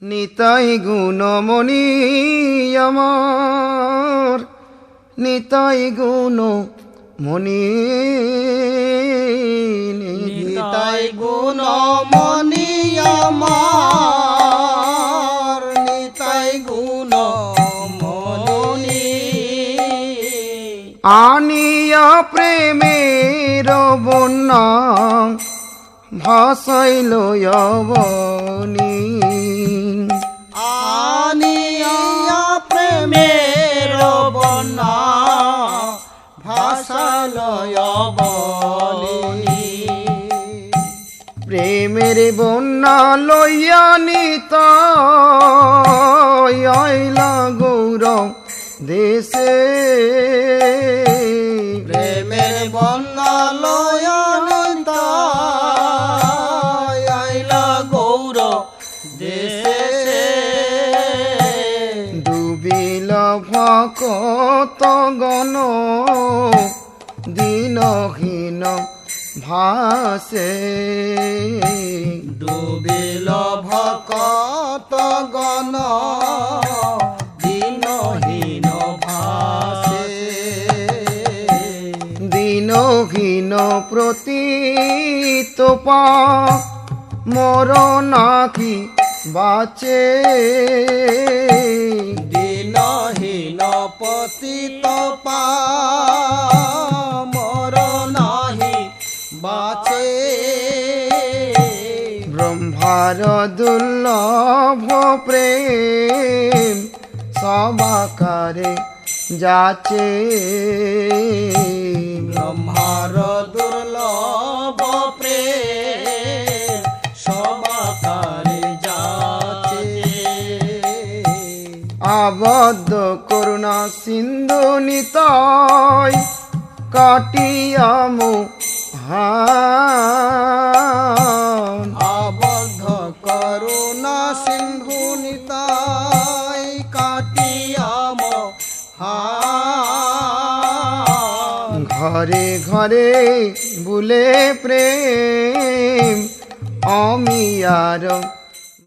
নিতাই গুণমণি আমার, নিতাই গুণমণি, নিতাই গুণমণি আমার, নিতাই গুণমণি। আনিয়া প্রেমের বন্যা ভাসাইল অবনী, আনিয়া প্রেমের বন্যা ভাসালয় অবনী। প্রেমের বন্যা লইয়া নিতাই আইলা গৌরব দেশে, প্রেমের বন্যা লয়া নিতাই আইলা গৌর দেশে। ডুবিল ভকত গণ দিনহীন ভাসে, ডুবিল ভকত গণ দিনহীন ভাসে। দিনহীন প্রতীতপা মর নাকি বাঁচে, দিনহীন পতিত মর নাহি বাঁচে। ব্রহ্মার দুর্লভ প্রেম সবাকারে যাচে, ব্রহ্মার দুর্লভ প্রেম সবাকারে যাচে। আবদ্ধ করুণা সিন্ধু নিতাই কাটিয়া মোহান, আবদ্ধ করুণা সিন্ধু নিতাই কাটিয়া মোহান। ঘরে ঘরে বুলে প্রেম অমিয়ার